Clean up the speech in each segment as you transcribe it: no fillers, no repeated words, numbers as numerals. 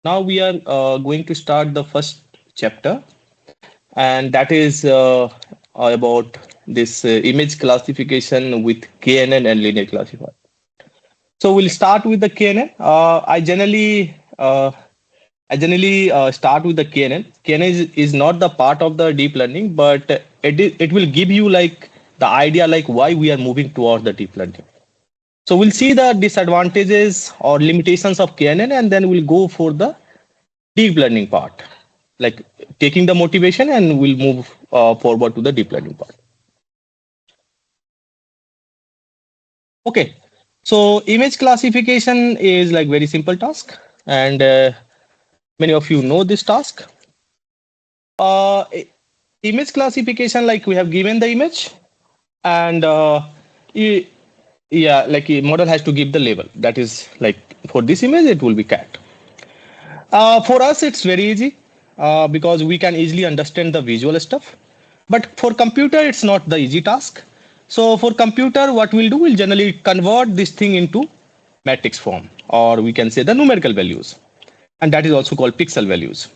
Now we are going to start the first chapter, and that is about this image classification with KNN and linear classifier. So we'll start with the KNN. I generally start with the KNN. KNN is not the part of the deep learning, but it will give you like the idea like why we are moving towards the deep learning. So we'll see the disadvantages or limitations of KNN, and then we'll go for the deep learning part, like taking the motivation, and we'll move forward to the deep learning part. Okay, so image classification is like very simple task, and many of you know this task. uh, Image classification, like we have given the image, and i- yeah, like a model has to give the label. That is like for this image it will be cat. For us, it's very easy because we can easily understand the visual stuff. But for computer, it's not the easy task. So for computer, what we'll do, we'll generally convert this thing into matrix form, or we can say the numerical values, and that is also called pixel values.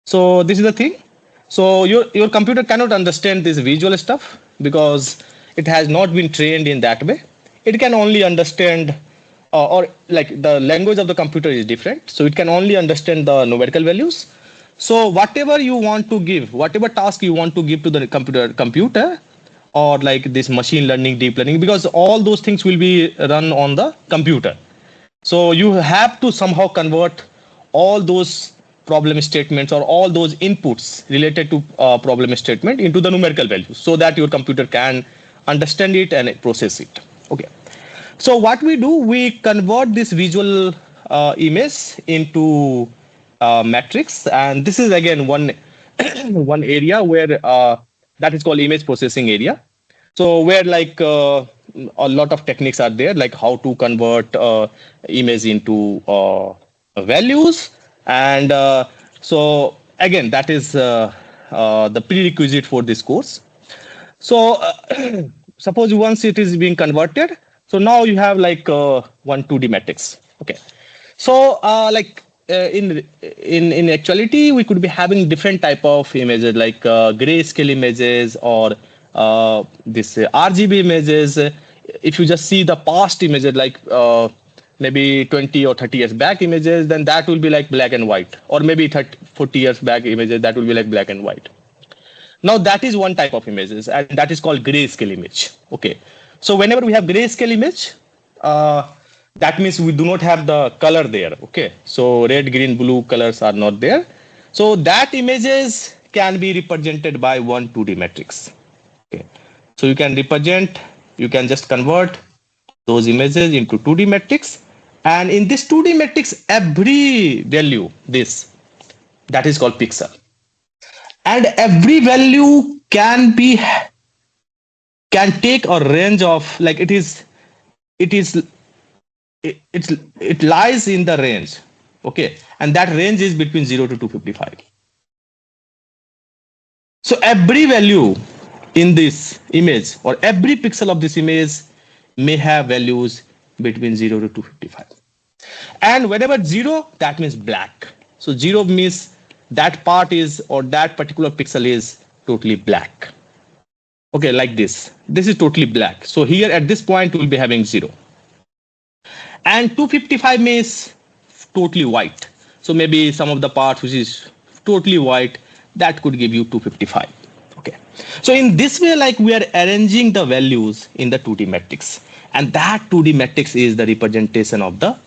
So this is the thing. So your computer cannot understand this visual stuff because it has not been trained in that way. It can only understand or like the language of the computer is different. So it can only understand the numerical values. So whatever you want to give, whatever task you want to give to the computer, or like this machine learning, deep learning, because all those things will be run on the computer. So you have to somehow convert all those problem statements or all those inputs related to problem statement into the numerical values so that your computer can understand it and process it. Okay. So what we do, we convert this visual image into matrix, and this is again one one area where that is called image processing area. So where like a lot of techniques are there, like how to convert image into values, and so again that is the prerequisite for this course. So suppose once it is being converted, so now you have like one 2D matrix. Okay. So in actuality, we could be having different type of images like grayscale images or this RGB images. If you just see the past images like maybe 20 or 30 years back images, then that will be like black and white, or maybe 30, 40 years back images that will be like black and white. Now that is one type of images, and that is called grayscale image. Okay. So whenever we have grayscale image, uh, that means we do not have the color there. Okay. So red, green, blue colors are not there. So that images can be represented by one 2D matrix. Okay. So you can represent, you can just convert those images into 2D matrix. And in this 2D matrix, every value, this, that is called pixel. And every value can take a range of like it is it lies in the range. Okay. And that range is between 0 to 255. So every value in this image or every pixel of this image may have values between 0 to 255. And whenever 0, that means black. So 0 means that part is, or that particular pixel is totally black. Okay, like this. This is totally black. So here at this point, we'll be having 0. And 255 means totally white. So maybe some of the parts which is totally white, that could give you 255. Okay. So in this way, like we are arranging the values in the 2D matrix. And that 2D matrix is the representation of the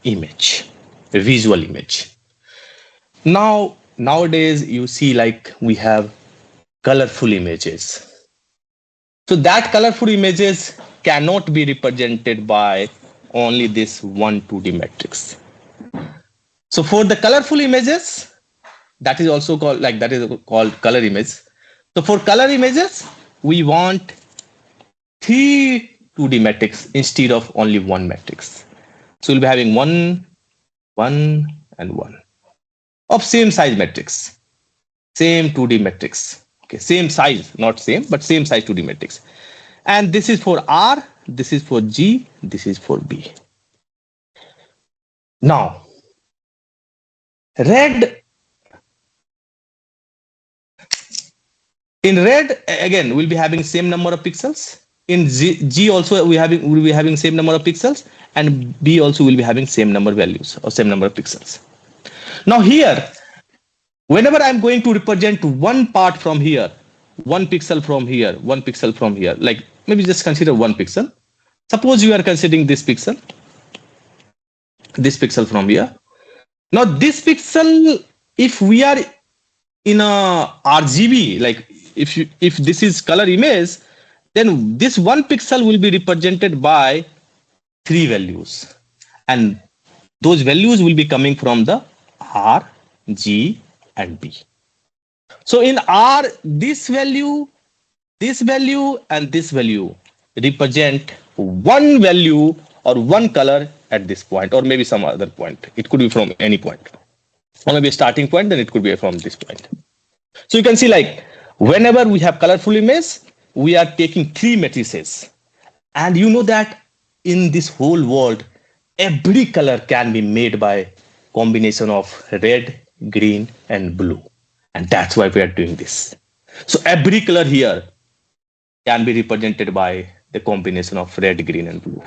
image, a visual image. Now, nowadays, you see like we have colorful images. So that colorful images cannot be represented by only this one 2D matrix. So for the colorful images, that is also called like that is called color image. So for color images, we want 3 2D matrix instead of only one matrix. So we'll be having 1, 1, and 1 of same size matrix, same 2D matrix. Okay, same size, not same, but same size 2D matrix. And this is for R, this is for G, this is for B. Now, Red, in red again we'll be having same number of pixels. In G also we'll be having same number of pixels, and B also will be having same number values or same number of pixels. Now here, whenever I'm going to represent one part from here, one pixel from here, one pixel from here, like maybe just consider one pixel. Suppose you are considering this pixel from here. Now this pixel, if we are in a RGB, like if this is color image, then this one pixel will be represented by 3 values, and those values will be coming from the R, G, and B. So in R, this value, and this value represent one value or one color at this point, or maybe some other point. It could be from any point, or maybe a starting point, then it could be from this point. So you can see, like, whenever we have colorful image, we are taking 3 matrices. And you know that in this whole world, every color can be made by combination of red, green, and blue. And that's why we are doing this. So every color here can be represented by the combination of red, green, and blue.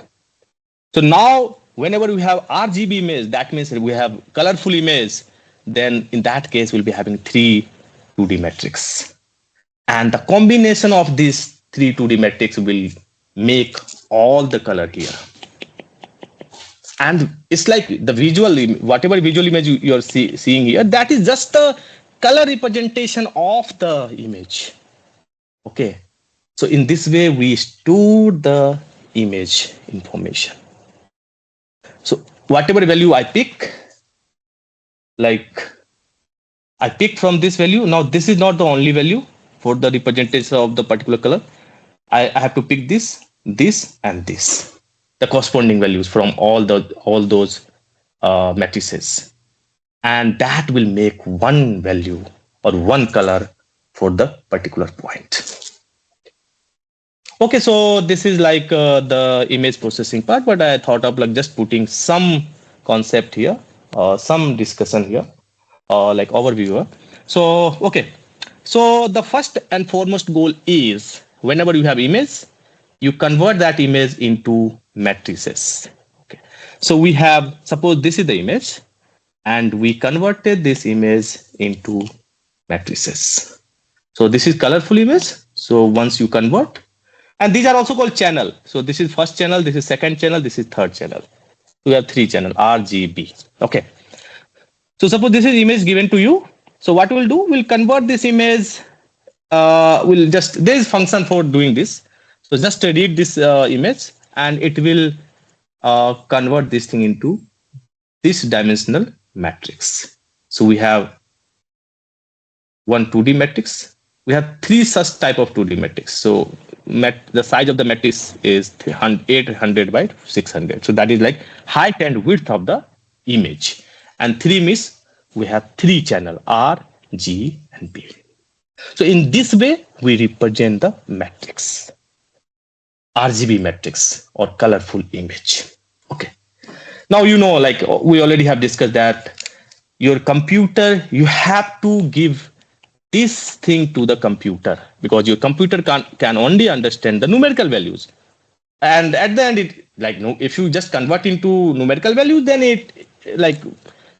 So now, whenever we have RGB image, that means we have colorful image, then in that case, we'll be having 3 2D matrix. And the combination of these 3 2D matrix will make all the color here. And it's like the visual, whatever visual image you're seeing here, that is just the color representation of the image. Okay. So in this way, we store the image information. So whatever value I pick, like I pick from this value. Now this is not the only value for the representation of the particular color. I have to pick this, and this, the corresponding values from all those matrices, and that will make one value or one color for the particular point. Okay, so this is like the image processing part, but I thought of like just putting some concept here, some discussion here, like overview. So okay, so the first and foremost goal is, whenever you have image, you convert that image into matrices. Okay, so we have, suppose this is the image, and we converted this image into matrices. So this is colorful image. So once you convert, and these are also called channel. So this is first channel, this is second channel, this is third channel. We have 3 channel, R, G, B. Okay. So suppose this is image given to you. So what we'll do, we'll convert this image. We'll just, there is function for doing this. So just read this image, and it will convert this thing into this dimensional matrix. So we have one 2D matrix. We have 3 such type of 2D matrix. So the size of the matrix is 800 by 600. So that is like height and width of the image. And 3 means we have 3 channel, R, G, and B. So in this way, we represent the matrix, RGB matrix or colorful image. Okay. Now, you know, like we already have discussed that your computer, you have to give this thing to the computer, because your computer can only understand the numerical values. And at the end, it like, no, if you just convert into numerical values, then it like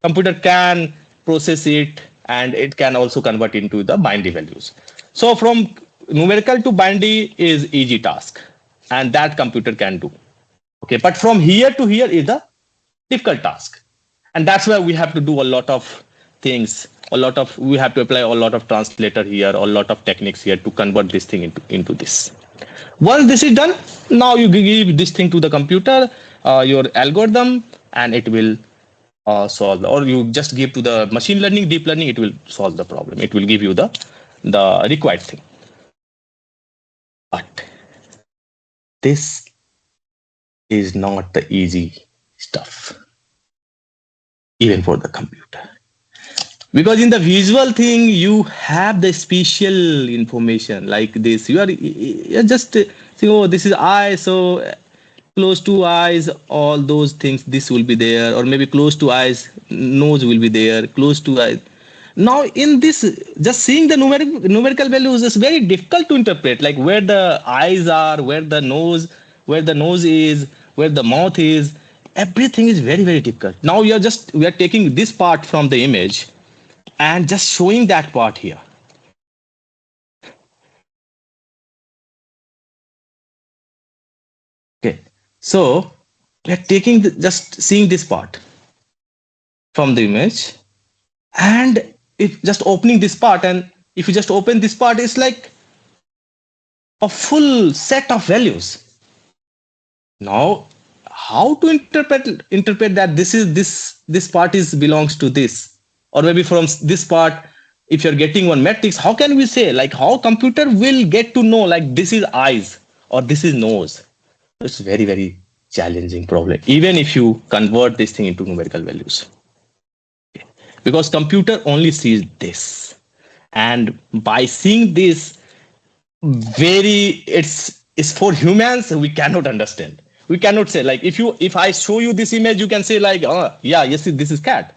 computer can process it, and it can also convert into the binary values. So from numerical to binary is easy task, and that computer can do. Okay, but from here to here is the difficult task, and that's where we have to do a lot of things. We have to apply a lot of translator here, a lot of techniques here to convert this thing into this. Once this is done, now you give this thing to the computer, your algorithm, and it will solve, or you just give to the machine learning, deep learning, it will solve the problem. It will give you the required thing. But this is not the easy stuff, even for the computer. Because in the visual thing, you have the spatial information like this. You are just saying, oh, this is eye. So close to eyes, all those things, this will be there, or maybe close to eyes, nose will be there, close to eyes. Now in this, just seeing the numerical values is very difficult to interpret, like where the eyes are, where the nose is, where the mouth is. Everything is very, very difficult. Now we are taking this part from the image and just showing that part here. Okay, so we are taking just seeing this part from the image, and if just opening this part, and if you just open this part, it's like a full set of values. Now, how to interpret that this part is belongs to this, or maybe from this part, if you're getting one matrix, how can we say, like, how computer will get to know, like, this is eyes or this is nose? It's very, very challenging problem, even if you convert this thing into numerical values, because computer only sees this, and by seeing this, it's for humans, we cannot understand. We cannot say, like, if I show you this image, you can say, like, oh yeah, yes, this is cat.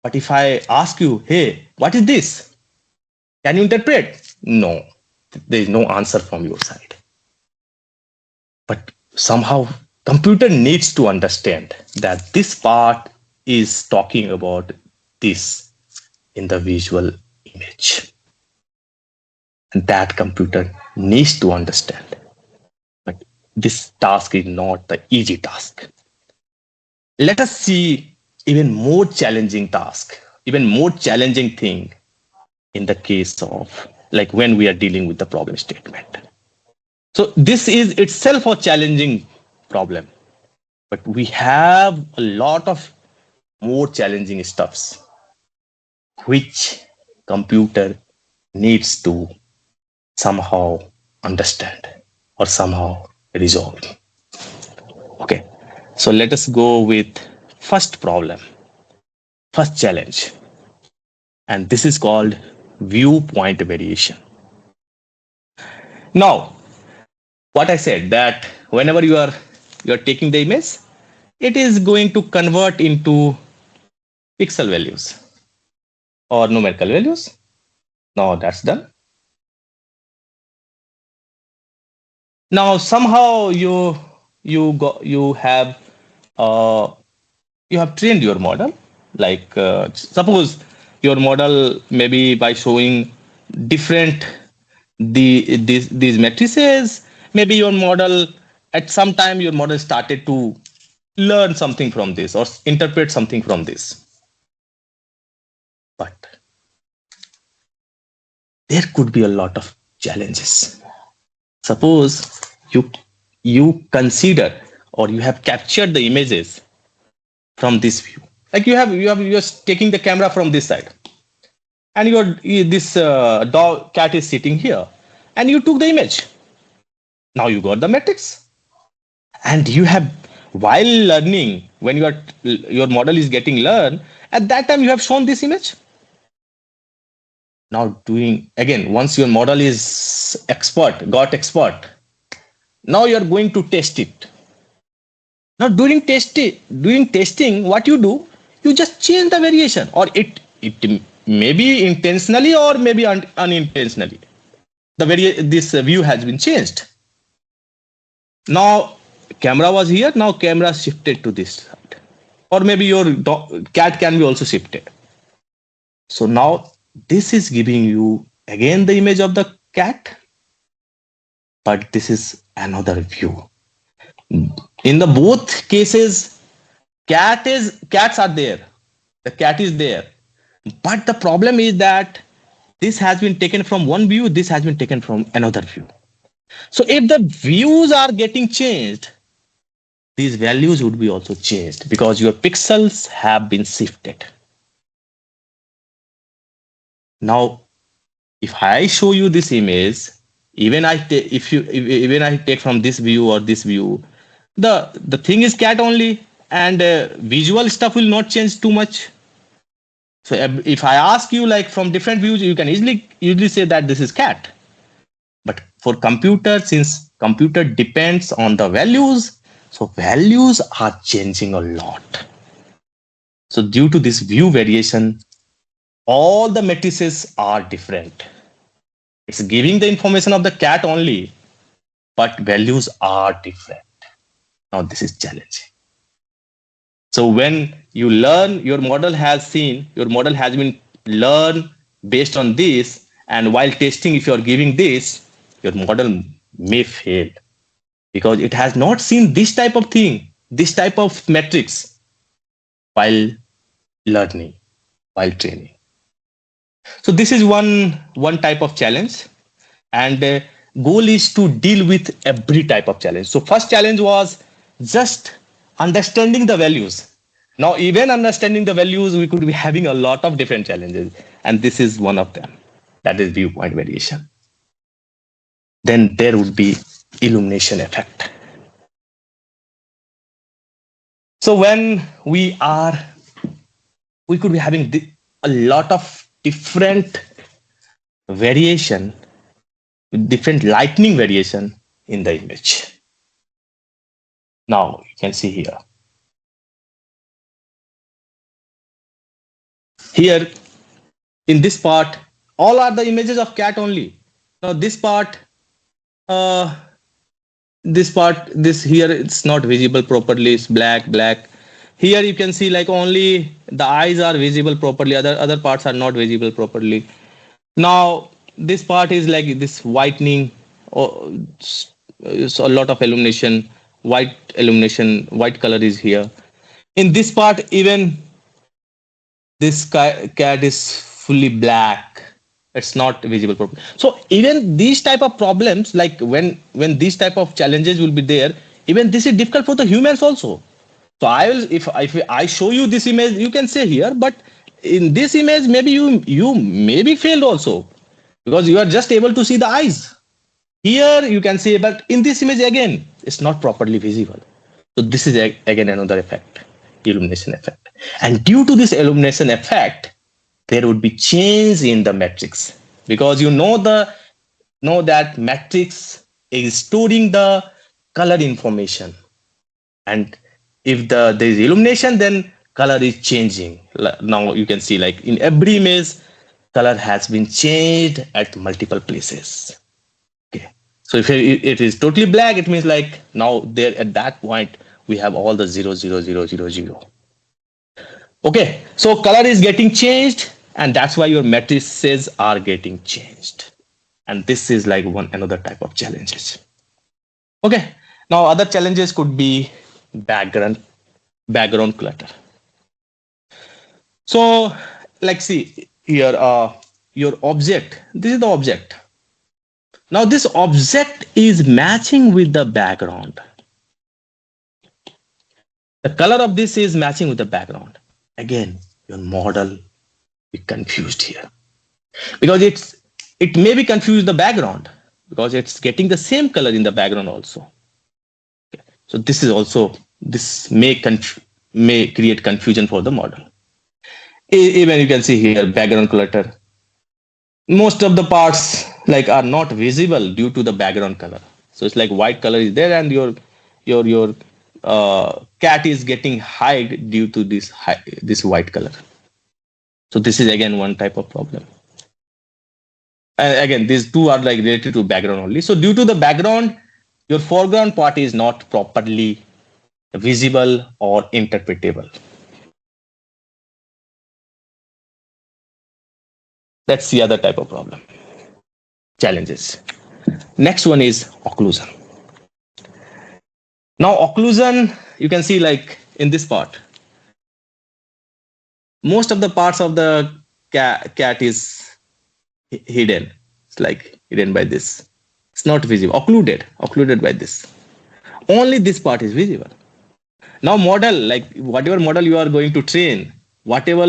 But if I ask you, hey, what is this? Can you interpret? No, there is no answer from your side. But somehow computer needs to understand that this part is talking about this in the visual image. And that computer needs to understand. But this task is not the easy task. Let us see even more challenging task, even more challenging thing in the case of, like, when we are dealing with the problem statement. So this is itself a challenging problem, but we have a lot of more challenging stuffs which computer needs to somehow understand or somehow resolve. Okay, so let us go with first problem, first challenge, and this is called viewpoint variation. Now, what I said, that whenever you are taking the image, it is going to convert into pixel values or numerical values. Now that's done. Now somehow you have trained your model. Like, suppose your model, maybe by showing different these matrices, maybe your model, at some time your model started to learn something from this or interpret something from this. But there could be a lot of challenges. Suppose you consider, or you have captured the images from this view. Like, you're taking the camera from this side, and this cat is sitting here, and you took the image. Now you got the matrix, and you have, while learning, when your model is getting learned, at that time you have shown this image. Now once your model is got expert, now you are going to test it. Now during testing, what you do, you just change the variation, or it may be intentionally or maybe unintentionally. This view has been changed. Now camera was here, now camera shifted to this side, or maybe your cat can be also shifted. So now this is giving you again the image of the cat, but this is another view. In the both cases, cats are there, the cat is there, but the problem is that this has been taken from one view, this has been taken from another view. So if the views are getting changed, these values would be also changed, because your pixels have been shifted. Now, if I show you this image, even I take from this view or this view, the thing is cat only, and visual stuff will not change too much. So if I ask you, like, from different views, you can easily say that this is cat. But for computer, since computer depends on the values. So values are changing a lot. So due to this view variation, all the matrices are different. It's giving the information of the cat only, but values are different. Now this is challenging. So when you learn, your model has been learned based on this, and while testing, if you are giving this, your model may fail because it has not seen this type of thing, this type of metrics while learning, while training. So this is one type of challenge, and goal is to deal with every type of challenge. So first challenge was just understanding the values. Now even understanding the values, we could be having a lot of different challenges, and this is one of them, that is viewpoint variation. Then there would be illumination effect. So when we could be having a lot of different variation, different lightning variation in the image. Now you can see here. Here in this part, all are the images of cat only. Now this part, this here, it's not visible properly. It's black. Here you can see like only the eyes are visible properly. Other parts are not visible properly. Now this part is like this whitening, or it's a lot of illumination, white color is here. In this part, even this cat is fully black. It's not visible properly. So even these type of problems, like when these type of challenges will be there, even this is difficult for the humans also. So I will, if I show you this image, you can say here, but in this image maybe you may be failed also, because you are just able to see the eyes. Here you can see, but in this image again, it's not properly visible. So this is again another effect, illumination effect. And due to this illumination effect, there would be change in the matrix, because you know that matrix is storing the color information, and if there is illumination, then color is changing. Now you can see like in every image, color has been changed at multiple places. Okay, so if it is totally black, it means like now there at that point we have all the 0 0 0 0 0. Okay, so color is getting changed, and that's why your matrices are getting changed. And this is like another type of challenges. Okay, now other challenges could be background clutter. So like see here, your object, this is the object. Now this object is matching with the background. The color of this is matching with the background. Again, your model be confused here, because it may be confused the background, because it's getting the same color in the background also. Okay. So this is also, this may create confusion for the model. Even you can see here background clutter. Most of the parts like are not visible due to the background color. So it's like white color is there, and your cat is getting hide due to this white color. So this is again one type of problem. And again, these two are like related to background only. So due to the background, your foreground part is not properly visible or interpretable. That's the other type of problem. Challenges. Next one is occlusion. Now occlusion, you can see like in this part, most of the parts of the cat is hidden. It's like hidden by this. It's not visible, occluded by this. Only this part is visible. Now model, like whatever model you are going to train, whatever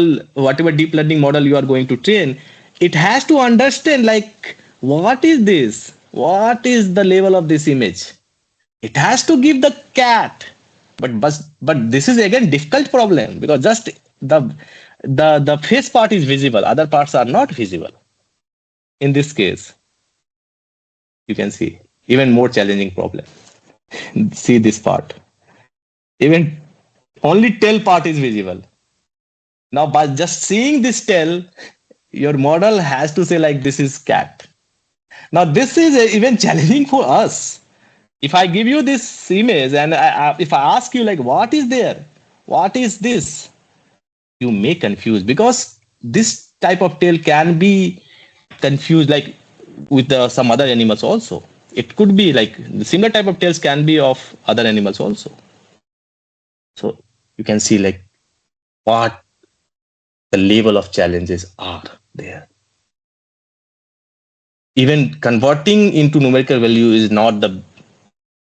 deep learning model you are going to train, it has to understand like what is this? What is the level of this image? It has to give the cat, but this is again difficult problem, because just the face part is visible, other parts are not visible. In this case, you can see even more challenging problem. See this part. Even only tail part is visible. Now, by just seeing this tail, your model has to say like this is cat. Now, this is even challenging for us. If I give you this image and if I ask you like what is there, what is this, you may confuse because this type of tail can be confused like with some other animals also. It could be like the similar type of tails can be of other animals also. So you can see like what the level of challenges are there. Even converting into numerical value is not the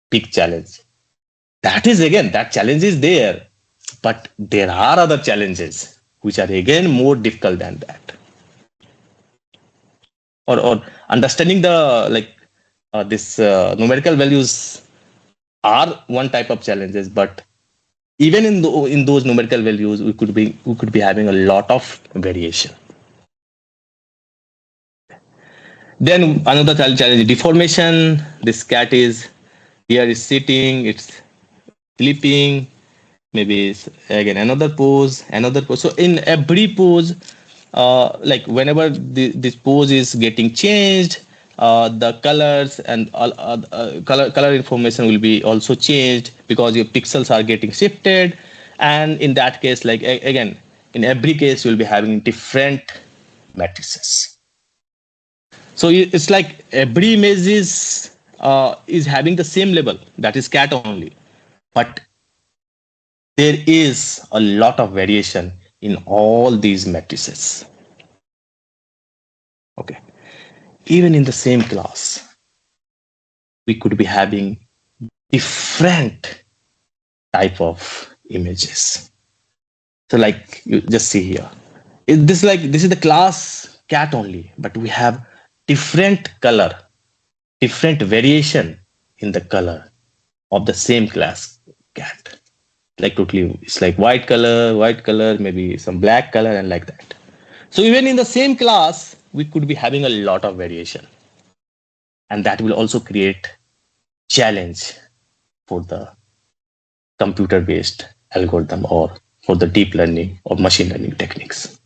big challenge. That is again, that challenge is there, but there are other challenges which are again more difficult than that. Or understanding the like this numerical values are one type of challenges, but even in those numerical values, we could be having a lot of variation. Then another challenge is deformation. This cat is here is sitting, it's sleeping, maybe it's, again another pose. So in every pose, like whenever this pose is getting changed, the colors and color information will be also changed because your pixels are getting shifted. And in that case, like again, in every case, you'll be having different matrices. So it's like every image is having the same label, that is cat only, but there is a lot of variation in all these matrices. Okay, even in the same class, we could be having different type of images. So like you just see here, this is the class cat only, but we have different color, different variation in the color of the same class cat. Like totally, it's like white color, maybe some black color, and like that. So even in the same class, we could be having a lot of variation, and that will also create challenge for the computer-based algorithm or for the deep learning or machine learning techniques.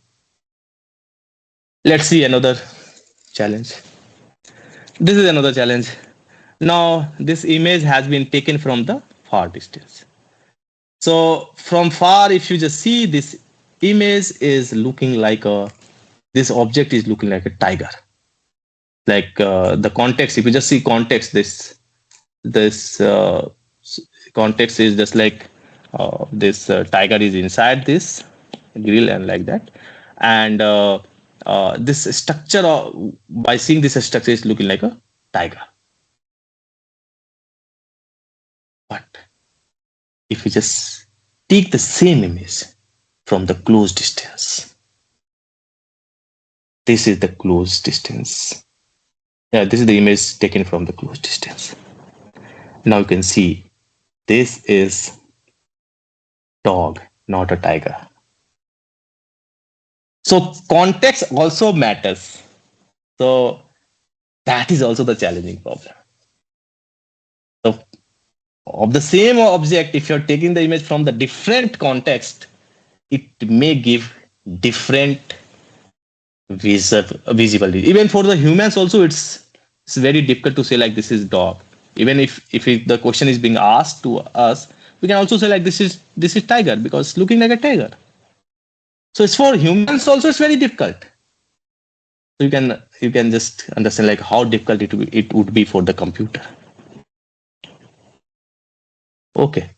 Let's see another challenge. This is another challenge. Now, this image has been taken from the far distance. So from far, if you just see this image is looking like this object is looking like a tiger. Like the context, if you just see context, this context is just like this tiger is inside this grill and like that. And this structure, by seeing this structure, is looking like a tiger. But if you just take the same image from the close distance, this is the close distance. Yeah, this is the image taken from the close distance. Now you can see this is dog, not a tiger. So context also matters. So that is also the challenging problem. So of the same object, if you're taking the image from the different context, it may give different visibility. Even for the humans also, it's very difficult to say like this is dog. Even if the question is being asked to us, we can also say like this is tiger because it's looking like a tiger. So it's for humans also, it's very difficult. So you can just understand like how difficult it would be for the computer. Okay.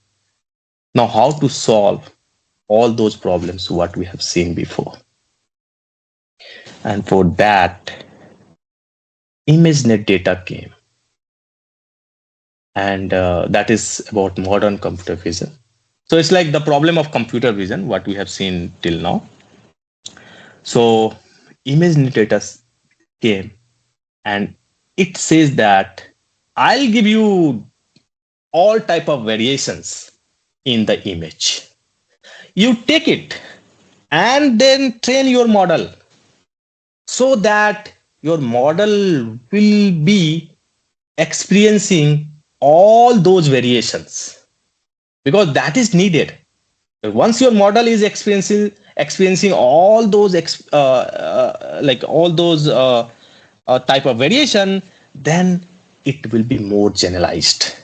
Now how to solve all those problems what we have seen before. And for that, ImageNet data came. And that is about modern computer vision. So it's like the problem of computer vision, what we have seen till now. So ImageNet data came and it says that I'll give you all type of variations in the image. You take it and then train your model so that your model will be experiencing all those variations, because that is needed. Once your model is experiencing all those type of variation, then it will be more generalized.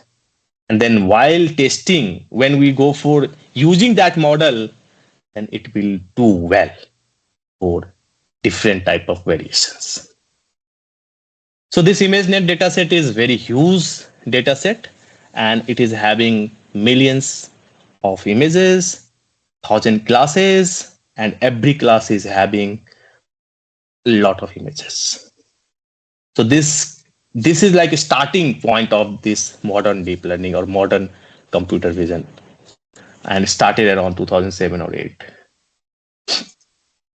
And then while testing, when we go for using that model, then it will do well for different type of variations. So this ImageNet dataset is very huge dataset, and it is having millions of images, 1,000 classes, and every class is having a lot of images. So this is like a starting point of this modern deep learning or modern computer vision, and started around 2007 or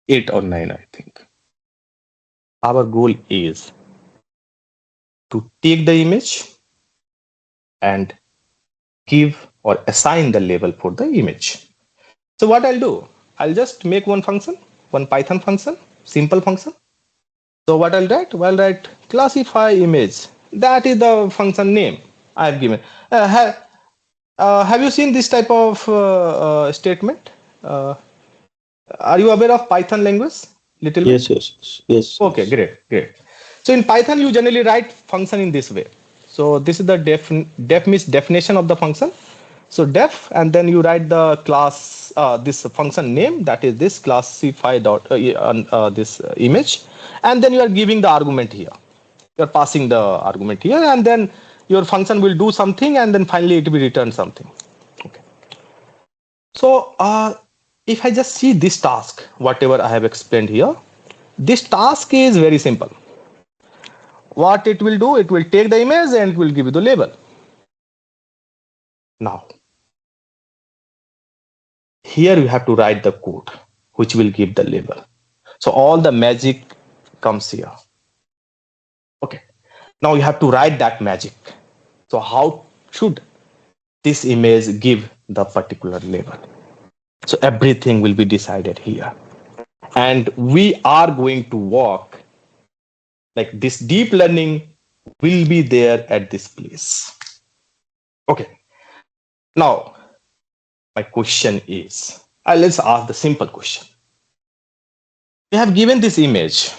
8 or 9, I think. Our goal is to take the image and give or assign the label for the image. So what I'll do, I'll just make one function, one Python function, simple function. So what I'll write? Well, I'll write classify image. That is the function name I've given. Have you seen this type of statement? Are you aware of Python language? Little bit? Yes. Okay, great. So in Python, you generally write function in this way. So this is the def means definition of the function. So def, and then you write the class, this function name, that is this classify dot this image, and then you are giving the argument here. You are passing the argument here, and then your function will do something, and then finally it will return something. Okay. So if I just see this task, whatever I have explained here, this task is very simple. What it will do, it will take the image and it will give you the label. Now, here you have to write the code which will give the label. So all the magic comes here. Okay. Now you have to write that magic. So how should this image give the particular label? So everything will be decided here. And we are going to walk like this deep learning will be there at this place. Okay. Now, my question is, let's ask the simple question. We have given this image.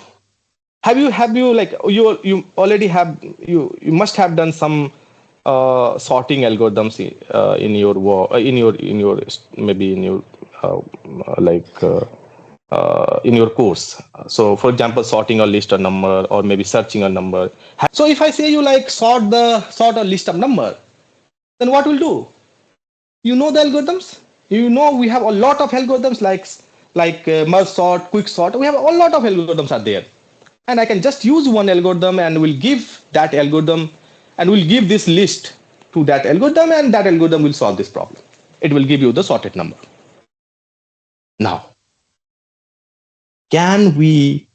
Have you like you already have you must have done some sorting algorithms in your maybe in your in your course. So for example, sorting a list or number, or maybe searching a number. So if I say you like sort a list of number, then what will do? You know the algorithms. You know we have a lot of algorithms like merge sort, quick sort. We have a lot of algorithms are there, and I can just use one algorithm and will give that algorithm and will give this list to that algorithm, and that algorithm will solve this problem. It will give you the sorted number. Now, can we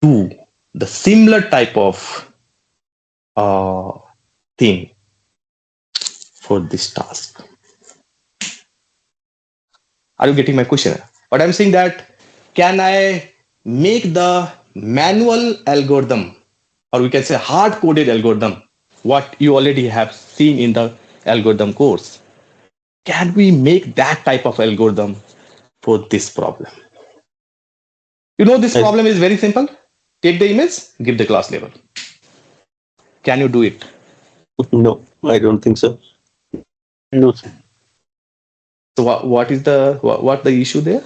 do the similar type of thing for this task? Are you getting my question? But I'm saying that, can I make the manual algorithm, or we can say hard-coded algorithm, what you already have seen in the algorithm course? Can we make that type of algorithm for this problem? You know, this problem is very simple. Take the image, give the class label. Can you do it? No, I don't think so. No, sir. So what is the issue there?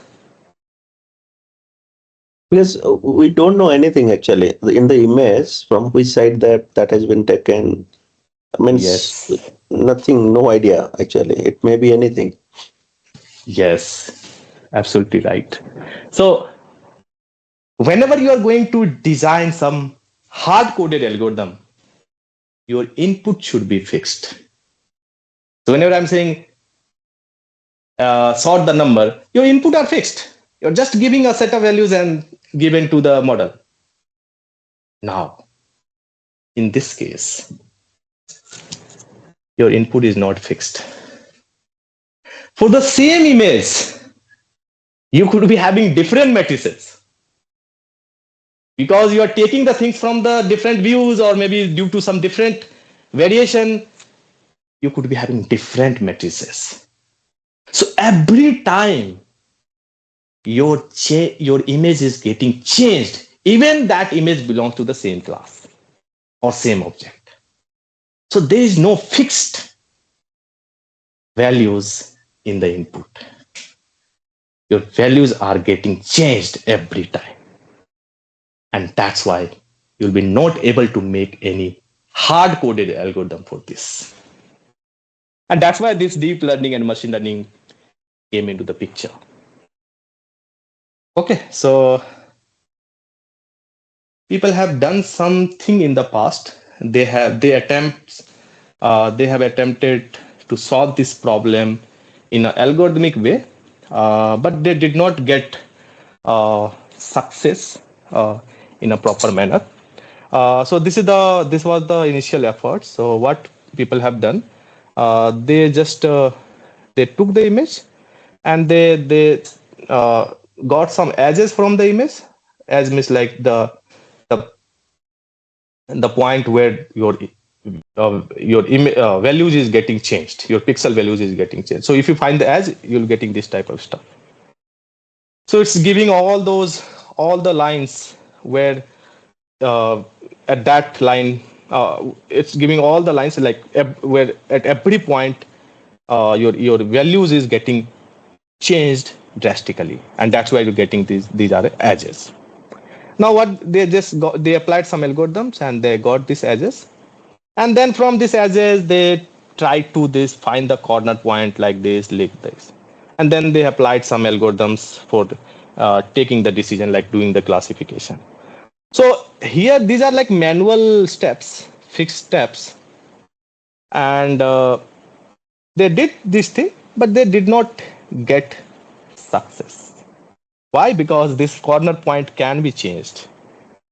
Because we don't know anything actually in the image from which side that has been taken. I mean, Yes. Nothing, no idea actually. It may be anything. Yes, absolutely right. So whenever you are going to design some hard-coded algorithm, your input should be fixed. So whenever I'm saying sort the number, your input are fixed. You're just giving a set of values and given to the model. Now, in this case, your input is not fixed. For the same image, you could be having different matrices, because you are taking the things from the different views, or maybe due to some different variation, you could be having different matrices. So every time your image is getting changed, even that image belongs to the same class or same object. So there is no fixed values in the input. Your values are getting changed every time. And that's why you'll be not able to make any hard coded algorithm for this. And that's why this deep learning and machine learning came into the picture. Okay, so people have done something in the past. They have attempted to solve this problem in an algorithmic way, but they did not get success in a proper manner. So this was the initial effort. So what people have done, they took the image and they got some edges from the image. As means like the the point where your values is getting changed, your pixel values is getting changed. So if you find the edge, you'll getting this type of stuff. So it's giving all the lines where at that line, it's giving all the lines like where at every point your values is getting changed drastically, and that's why you're getting these are edges. Now what they applied some algorithms and they got these edges, and then from these edges they tried to this find the corner point like this, and then they applied some algorithms for taking the decision, like doing the classification. So here these are like manual steps, fixed steps, and they did this thing, but they did not get success. Why? Because this corner point can be changed.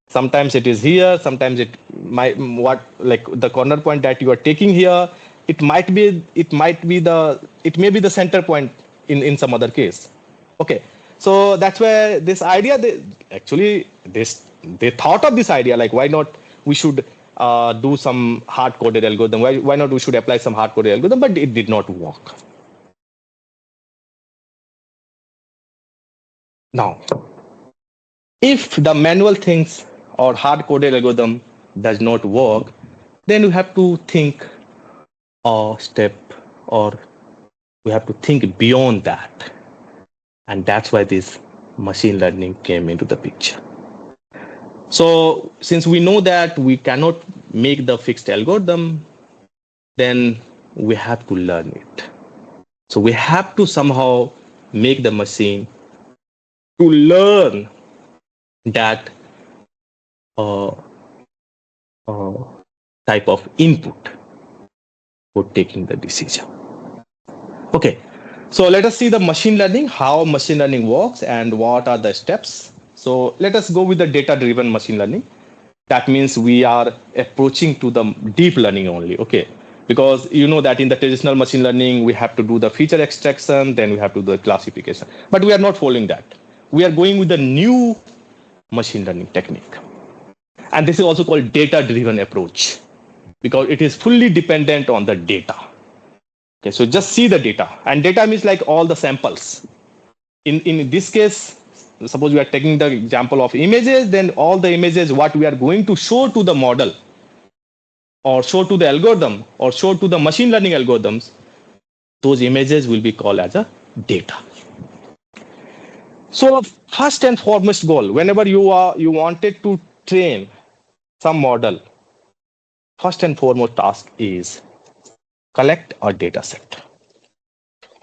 Sometimes it is here, sometimes it might what like the corner point that you are taking here. It may be the center point in some other case. Okay, so that's where this idea they thought of this idea, like why not we should do some hard coded algorithm, why not we should apply some hard coded algorithm, but it did not work. Now if the manual things or hard coded algorithm does not work, then you have to think a step, or we have to think beyond that. And that's why this machine learning came into the picture. So since we know that we cannot make the fixed algorithm, then we have to learn it. So we have to somehow make the machine to learn that uh, type of input for taking the decision. Okay, so let us see the machine learning, how machine learning works and what are the steps. So let us go with the data-driven machine learning. That means we are approaching to the deep learning only, okay? Because you know that in the traditional machine learning, we have to do the feature extraction, then we have to do the classification. But we are not following that. We are going with the new machine learning technique. And this is also called data-driven approach because it is fully dependent on the data. Okay, so just see the data. And data means like all the samples. In this case, suppose we are taking the example of images, then all the images what we are going to show to the model or show to the algorithm or show to the machine learning algorithms, those images will be called as a data. So first and foremost goal, whenever you wanted to train some model, first and foremost task is collect a data set.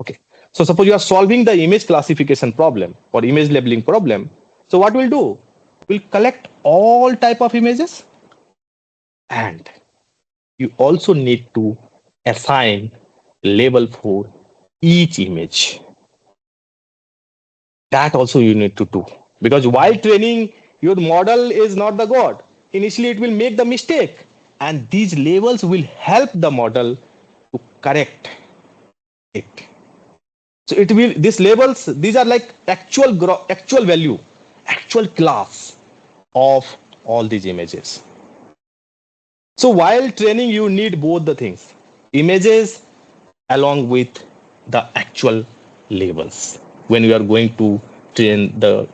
Okay. So suppose you are solving the image classification problem or image labeling problem. So what we'll do? We'll collect all type of images, and you also need to assign label for each image. That also you need to do, because while training, your model is not the god. Initially it will make the mistake, and these labels will help the model to correct it. So it will, these labels, these are like actual value, actual class of all these images. So while training, you need both the things, images along with the actual labels when you are going to train the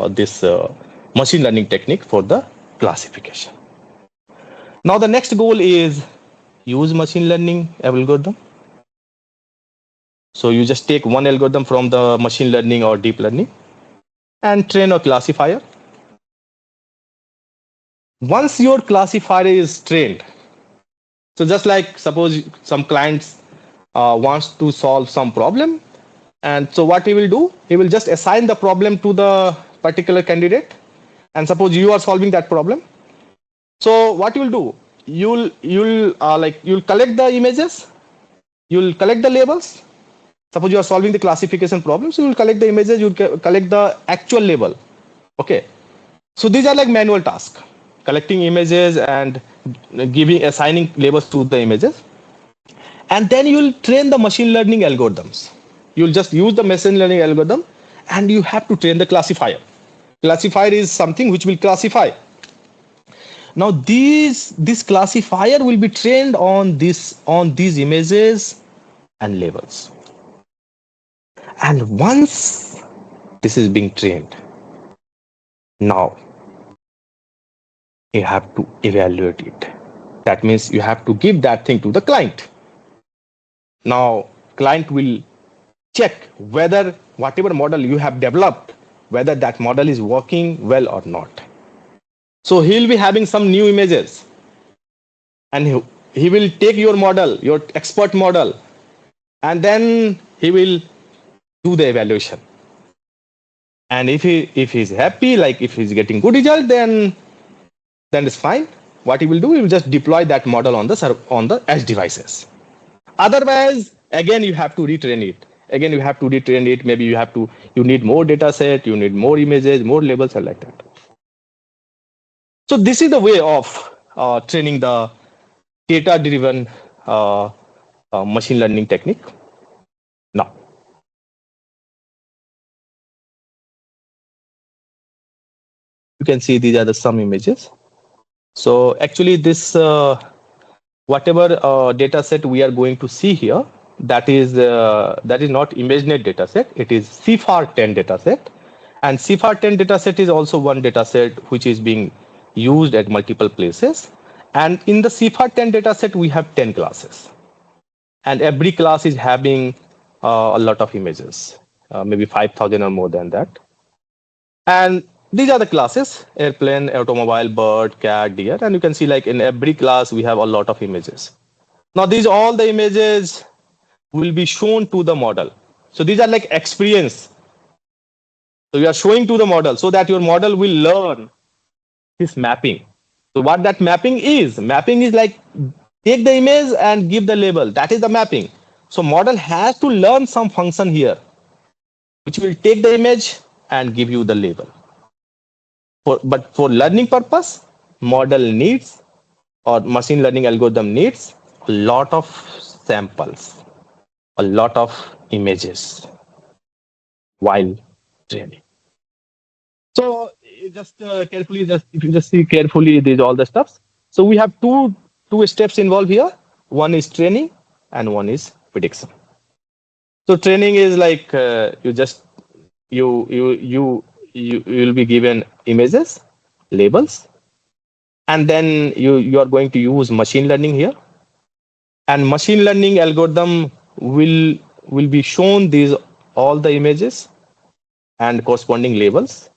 this machine learning technique for the classification. Now the next goal is use machine learning algorithm. So you just take one algorithm from the machine learning or deep learning and train a classifier. Once your classifier is trained, so just like suppose some clients wants to solve some problem, and so what he will do, he will just assign the problem to the particular candidate, and suppose you are solving that problem. So what you will do, you'll collect the images, you'll collect the labels. Suppose you are solving the classification problem, so you'll collect the images, you'll collect the actual label. Okay, so these are like manual tasks, collecting images and giving assigning labels to the images. And then you'll train the machine learning algorithms. You'll just use the machine learning algorithm, and you have to train the classifier. Classifier is something which will classify. Now this classifier will be trained on these images and labels. And once this is being trained, now you have to evaluate it. That means you have to give that thing to the client. Now client will check whether whatever model you have developed, whether that model is working well or not. So he'll be having some new images, and he will take your model, your expert model, and then he will do the evaluation. And if he's happy, like if he's getting good result, then it's fine. What he will do, he will just deploy that model on the edge devices. Otherwise, again you have to retrain it. Again you have to retrain it. Maybe you need more data set, you need more images, more labels, and like that. So this is the way of training the data-driven machine learning technique. Now, you can see these are the some images. So actually, this whatever data set we are going to see here, that is not ImageNet data set. It is CFAR10 data set, and CFAR10 data set is also one data set which is being used at multiple places. And in the CFAR10 data set, we have 10 classes, and every class is having a lot of images, maybe 5,000 or more than that. And these are the classes: airplane, automobile, bird, cat, deer. And you can see like in every class we have a lot of images. Now these all the images will be shown to the model. So these are like experience. So you are showing to the model so that your model will learn this mapping. So what that mapping is like take the image and give the label. That is the mapping. So model has to learn some function here, which will take the image and give you the label. But for learning purpose, model needs or machine learning algorithm needs a lot of samples, a lot of images while training. So just carefully, if you just see carefully, these all the stuffs. So we have two steps involved here. One is training and one is prediction. So training is like you will be given images, labels, and then you are going to use machine learning here. And machine learning algorithm will be shown these all the images and corresponding labels,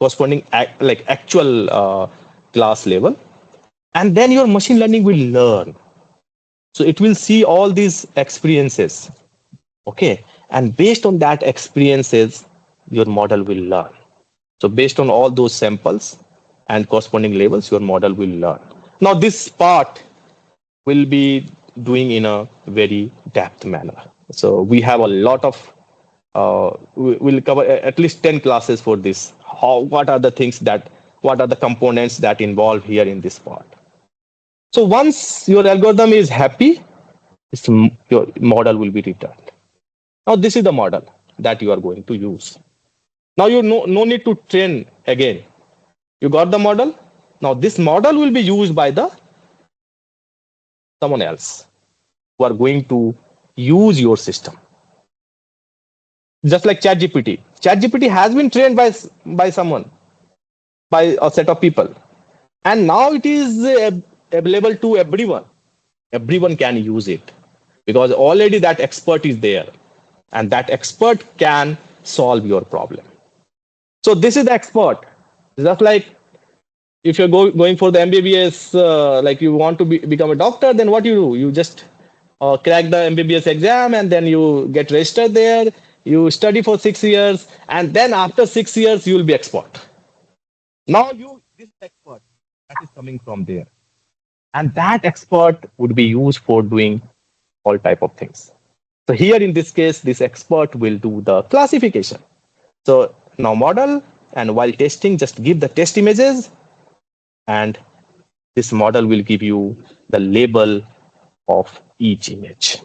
corresponding like actual class label, and then your machine learning will learn. So it will see all these experiences, okay, and based on that experiences, your model will learn. So based on all those samples and corresponding labels, your model will learn. Now this part will be doing in a very depth manner. So we have a lot of we'll cover at least 10 classes for this. What are the things what are the components that involve here in this part? So once your algorithm is happy, your model will be returned. Now this is the model that you are going to use. Now you no need to train again. You got the model. Now this model will be used by the someone else who are going to use your system. Just like ChatGPT. ChatGPT has been trained by someone, by a set of people, and now it is available to everyone. Everyone can use it because already that expert is there, and that expert can solve your problem. So this is the expert. Just like if you're going for the MBBS, like you want to become a doctor, then what you do? You just crack the MBBS exam and then you get registered there. You study for 6 years, and then after 6 years, you will be expert. Now this expert that is coming from there, and that expert would be used for doing all type of things. So here in this case, this expert will do the classification. So now model, and while testing, just give the test images, and this model will give you the label of each image.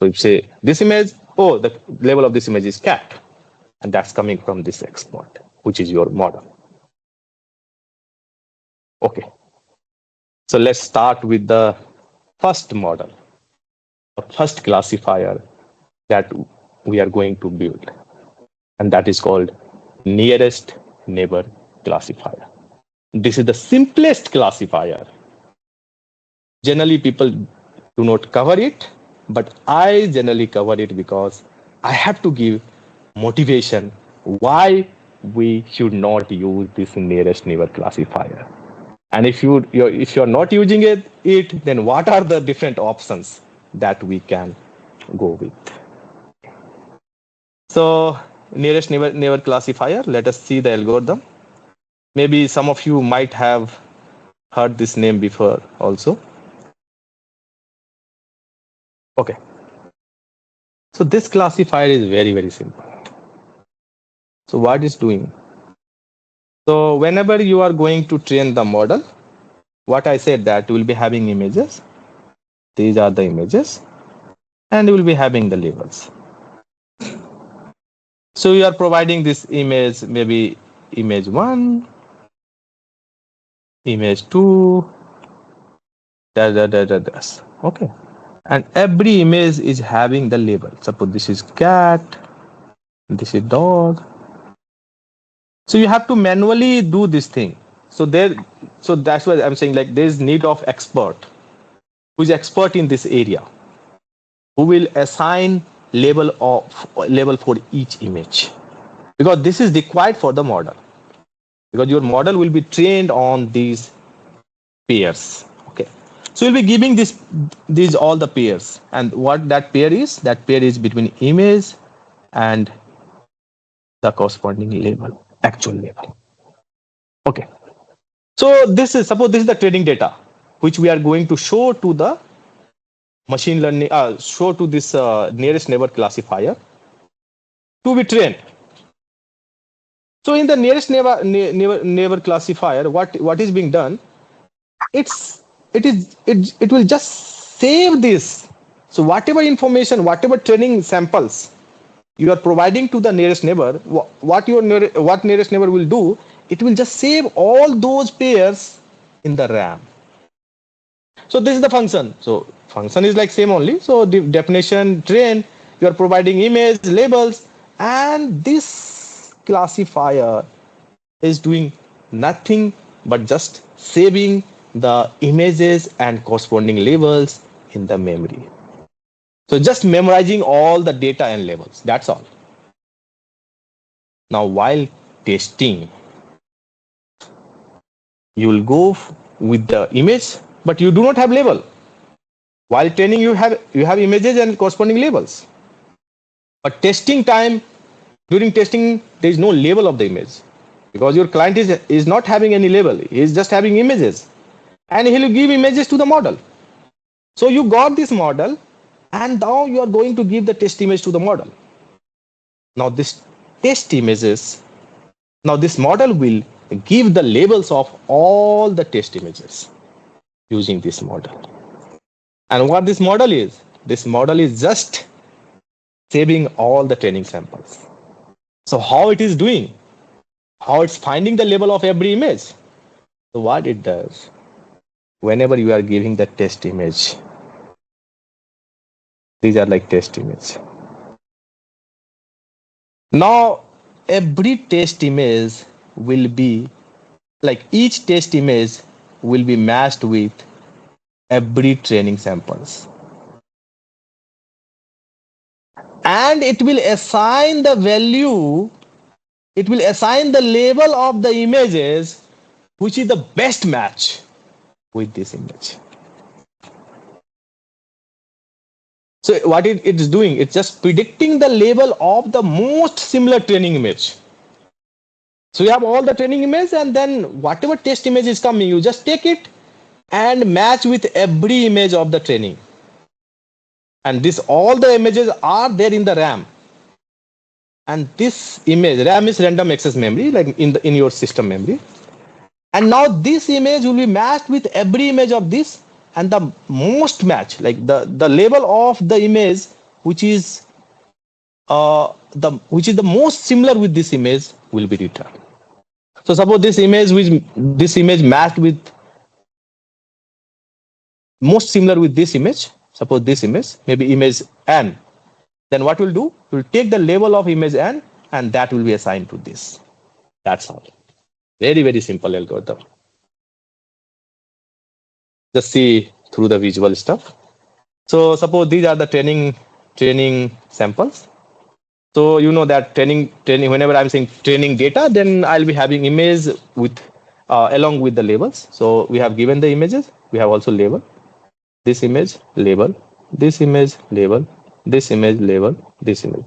So if say this image, oh, the label of this image is cat, and that's coming from this expert, which is your model. Okay. So let's start with the first model, the first classifier that we are going to build, and that is called nearest neighbor classifier. This is the simplest classifier. Generally, people do not cover it, but I generally cover it because I have to give motivation why we should not use this nearest neighbor classifier. And if you're not using it, then what are the different options that we can go with? So nearest neighbor classifier, let us see the algorithm. Maybe some of you might have heard this name before also. Okay. So this classifier is very, very simple. So what it's doing? So whenever you are going to train the model, what I said that you will be having images. These are the images, and you will be having the labels. So you are providing this image, maybe image 1, image 2, okay. And every image is having the label. Suppose this is cat, this is dog. So you have to manually do this thing. So that's why I'm saying like there is need of expert who is expert in this area, who will assign label for each image, because this is required for the model, because your model will be trained on these pairs. Okay, so you'll be giving these all the pairs, and what that pair is between image and the corresponding label, actual label. Okay, so suppose this is the training data which we are going to show to the machine learning, show to this nearest neighbor classifier to be trained. So in the nearest neighbor classifier, what is being done? It will just save this. So whatever information, whatever training samples you are providing to the nearest neighbor, what nearest neighbor will do? It will just save all those pairs in the RAM. So this is the function. So function is like same only. So the definition train, you are providing image labels, and this classifier is doing nothing but just saving the images and corresponding labels in the memory. So just memorizing all the data and labels. That's all. Now while testing, you will go with the image, but you do not have label. While training, you have images and corresponding labels. But testing time, during testing, there is no label of the image, because your client is not having any label. He is just having images, and he will give images to the model. So you got this model, and now you are going to give the test image to the model. Now this test images, now this model will give the labels of all the test images using this model. And what this model is just saving all the training samples. So how it is doing? How it's finding the label of every image? So what it does? whenever you are giving the test image, these are like test image. Now every test image will be like each test image will be matched with every training samples, and it will assign the value, it will assign the label of the images which is the best match with this image. So what it is doing, it's just predicting the label of the most similar training image. So you have all the training image, and then whatever test image is coming, you just take it and match with every image of the training. And this all the images are there in the RAM. And this image, RAM is random access memory, like in your system memory. And now this image will be matched with every image of this, and the most match, like the label of the image which is the most similar with this image will be returned. So suppose this image matched with most similar with this image. Suppose this image, maybe image n. Then what we'll do? We'll take the label of image n, and that will be assigned to this. That's all. Very, very simple algorithm. Just see through the visual stuff. So suppose these are the training samples. So you know that training. Whenever I'm saying training data, then I'll be having image with along with the labels. So we have given the images. We have also label. This image label. This image label. This image label. This image.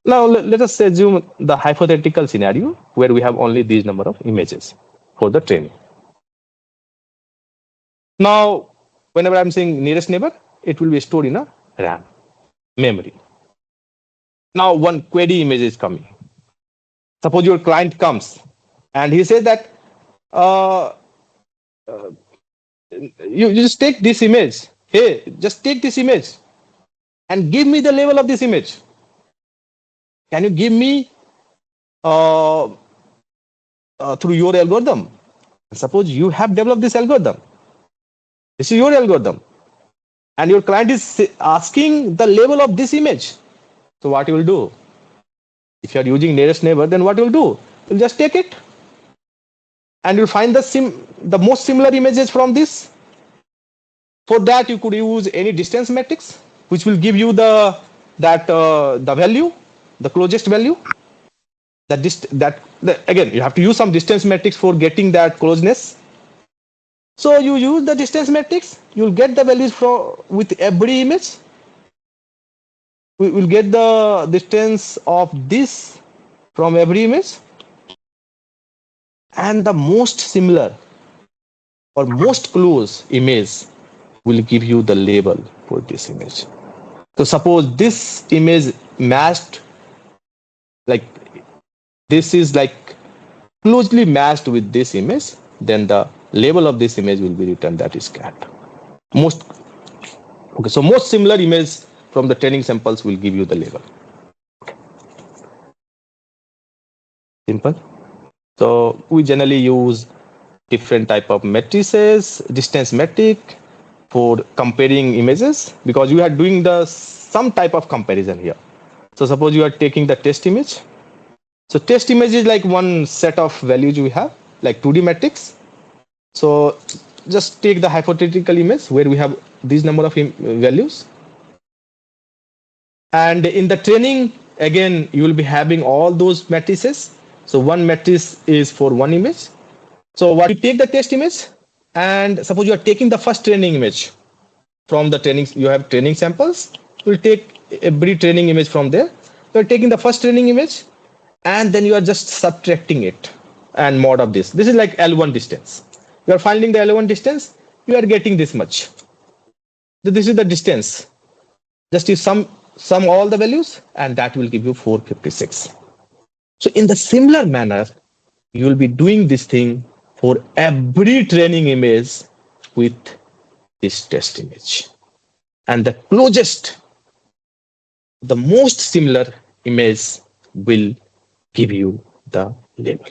Now let us assume the hypothetical scenario where we have only these number of images for the training. Now, whenever I'm saying nearest neighbor, it will be stored in a RAM memory. Now one query image is coming. Suppose your client comes and he says that you just take this image. Hey, just take this image and give me the label of this image. Can you give me through your algorithm? Suppose you have developed this algorithm. This is your algorithm. And your client is asking the label of this image. So what you will do? If you are using nearest neighbor, then what you will do? You'll just take it and you'll find the most similar images from this. For that, you could use any distance matrix, which will give you the value, the closest value. Again, you have to use some distance matrix for getting that closeness. So you use the distance matrix, you'll get the values with every image. We will get the distance of this from every image, and the most similar or most close image will give you the label for this image. So suppose this image matched, like this is like closely matched with this image, then the label of this image will be written, that is cat. So most similar image from the training samples will give you the label. Simple. So we generally use different type of matrices, distance metric for comparing images, because you are doing some type of comparison here. So suppose you are taking the test image. So test image is like one set of values we have, like 2D matrix. So just take the hypothetical image where we have these number of values. And in the training, again, you will be having all those matrices. So one matrix is for one image. So what you take the test image, and suppose you are taking the first training image from the training, you have training samples. You will take every training image from there. You are taking the first training image, and then you are just subtracting it and mod of this. This is like L1 distance. You are finding the L1 distance, you are getting this much. So this is the distance. Just you sum all the values, and that will give you 456. So in the similar manner, you will be doing this thing for every training image with this test image. And the closest, the most similar image will give you the label.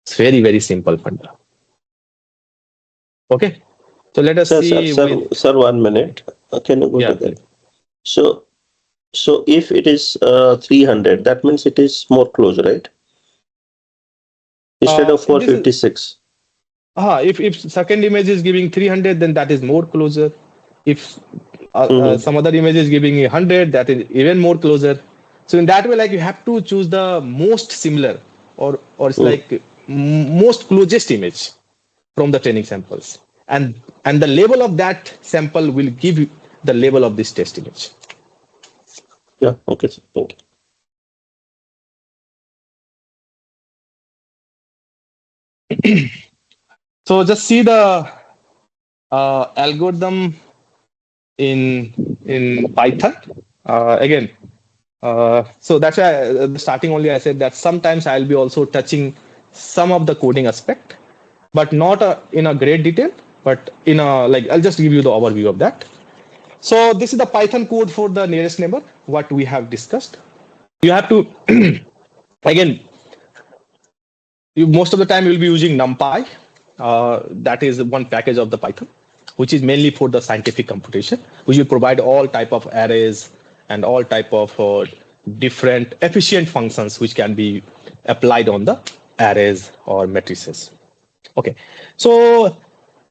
It's very, very simple funda. Okay. So let us Sir, sir, see sir, with, sir, 1 minute. Can you go yeah, to that? So, so if it is 300, that means it is more close, right? Instead of this is 456. if second image is giving 300, then that is more closer. If Mm-hmm. some other image is giving 100, that is even more closer. So in that way, like you have to choose the most similar, or it's Mm. like most closest image from the training samples, and the label of that sample will give you the label of this test image. Yeah, okay, sir. Thank you. So just see the algorithm in Python. Again, so that's why the starting only I said that sometimes I'll be also touching some of the coding aspect, but not in a great detail, but in a like I'll just give you the overview of that. So this is the Python code for the nearest neighbor, what we have discussed. You have to again, most of the time you'll be using NumPy. That is one package of the Python, which is mainly for the scientific computation, which will provide all type of arrays and all type of different efficient functions which can be applied on the arrays or matrices. Okay, so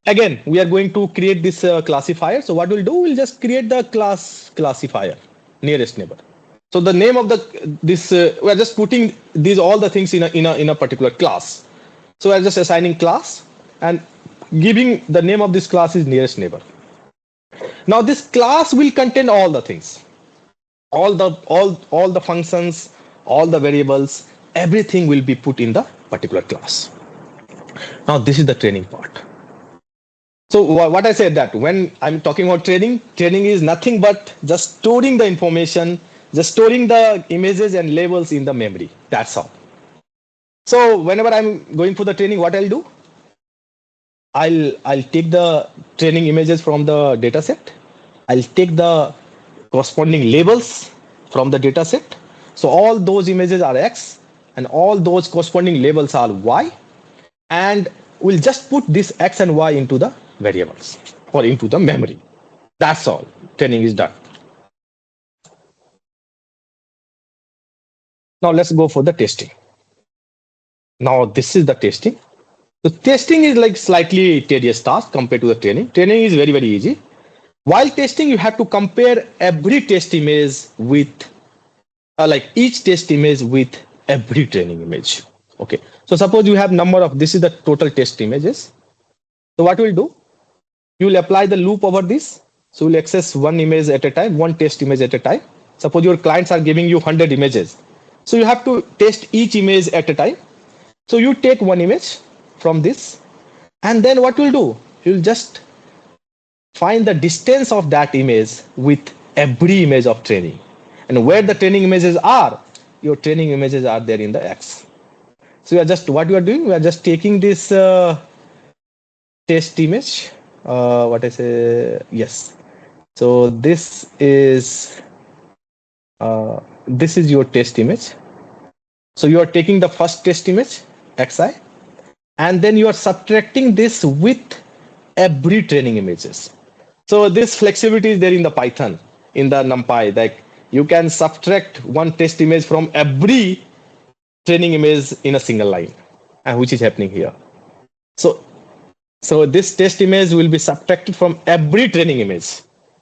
again we are going to create this classifier. So what we'll do, we'll just create the class classifier nearest neighbor. So the name of the this we are just putting these all the things in a particular class. So we are just assigning class and giving the name of this class is nearest neighbor. Now this class will contain all the things, all the functions, all the variables, everything will be put in the particular class. Now this is the training part. So what I said, that when I'm talking about training is nothing but just storing the information, just storing the images and labels in the memory. That's all. So whenever I'm going for the training, what I'll do, I'll take the training images from the data set. I'll take the corresponding labels from the data set. So all those images are X and all those corresponding labels are Y. And we'll just put this X and Y into the variables or into the memory. That's all. Training is done. Now let's go for the testing. Now this is the testing. The testing is like slightly tedious task compared to the training. Training is very, very easy. While testing, you have to compare every test image with like each test image with every training image. Okay. So suppose you have number of, this is the total test images. So what we'll do, you will apply the loop over this. So you'll access one image at a time, one test image at a time. Suppose your clients are giving you 100 images. So you have to test each image at a time. So you take one image from this, and then what you'll do, you'll just find the distance of that image with every image of training. And where the training images are, your training images are there in the X. So you are just, what you are doing, we are just taking this test image. What I say, yes. So this is your test image. So you are taking the first test image, xi, and then you are subtracting this with every training images. So this flexibility is there in the Python, in the NumPy, like you can subtract one test image from every training image in a single line, and which is happening here. So this test image will be subtracted from every training image.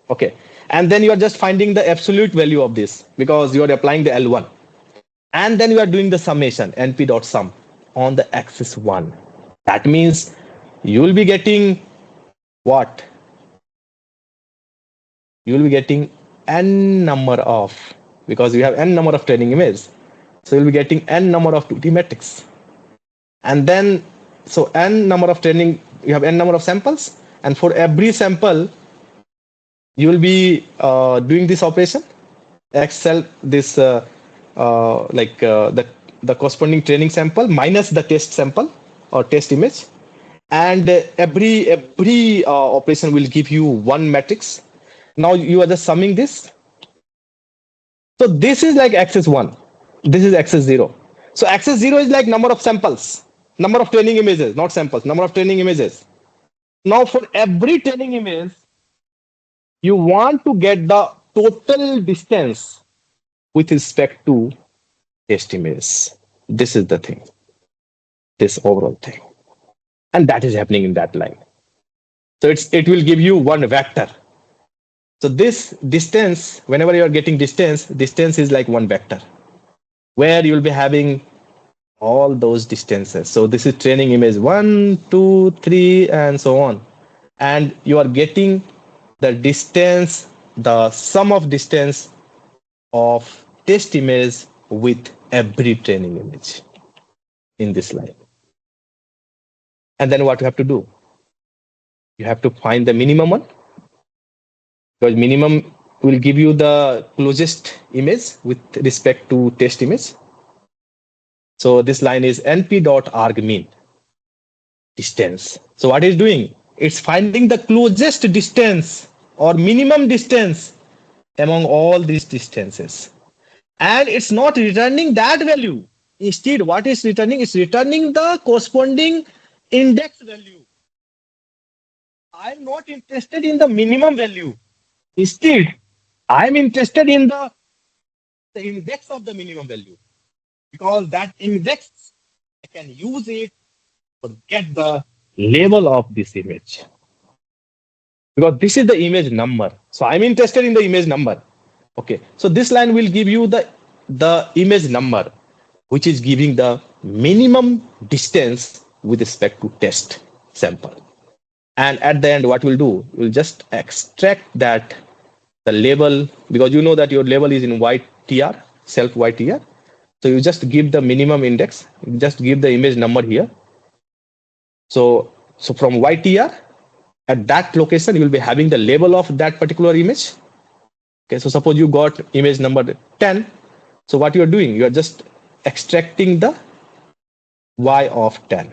Okay. And then you are just finding the absolute value of this because you are applying the L1. And then you are doing the summation, np.sum on the axis 1. That means you will be getting what? You will be getting n number of, because you have n number of training images. So you'll be getting n number of 2D metrics. And then, so n number of training, you have n number of samples. And for every sample, you will be doing this operation, excel this the corresponding training sample minus the test sample or test image, and every operation will give you one matrix. Now you are just summing this. So this is like axis 1, this is axis 0. So axis 0 is like number of samples, number of training images, not samples, number of training images. Now for every training image, you want to get the total distance with respect to test image. This is the thing, this overall thing. And that is happening in that line. So it will give you one vector. So this distance, whenever you are getting distance is like one vector, where you will be having all those distances. So this is training image 1, 2, 3, and so on. And you are getting the distance, the sum of distance of test image with every training image in this line. And then what you have to do? You have to find the minimum one, because minimum will give you the closest image with respect to test image. So this line is np.argmin distance. So what it's doing? It's finding the closest distance or minimum distance among all these distances. And it's not returning that value. Instead, what it's returning is returning the corresponding index value. I'm not interested in the minimum value. Instead, I'm interested in the index of the minimum value, because that index, I can use it to get the label of this image. Because this is the image number. So I'm interested in the image number. Okay. So this line will give you the image number, which is giving the minimum distance with respect to test sample. And at the end, what we'll do, we'll just extract that the label, because you know that your label is in YTR, self YTR. So you just give the minimum index, just give the image number here. So from YTR, at that location, you will be having the label of that particular image. Okay, so suppose you got image number 10. So what you are doing, you are just extracting the Y of 10.